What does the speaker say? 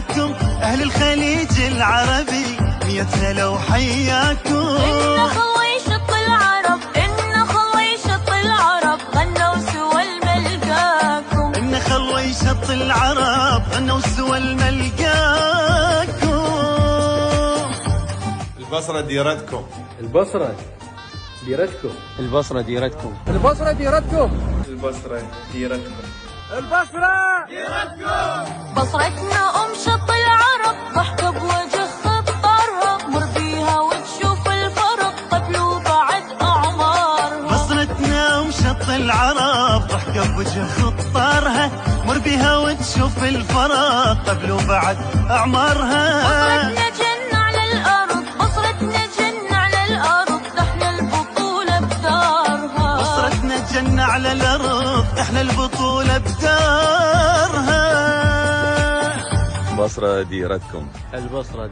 حياكم أهل الخليج العربي، 100 هلا وحياكم. إن خويشط العرب، إن خويشط العرب غنوا سوى الملقاكم. إن خويشط العرب غنوا سوى الملقاكم. البصرة ديرتكم. البصرة ديرتكم. البصرة ديرتكم. البصرة ديرتكم. البصرة ديرتكم. البصرة ديرتكم. بصرتنا شط العرب ضحكة بوجه خطرها، مر بيها وتشوف الفرق قبل وبعد أعمارها. بصرتنا شط العرب ضحكة بوجه خطرها، مر بيها وتشوف الفرق قبل وبعد أعمارها. بصرتنا جنة على الأرض، بصرتنا جنة على الأرض، احنا البطولة بدارها. بصرتنا جنة على الأرض، احنا البطولة بدارها. البصرة ديرتكم. البصرة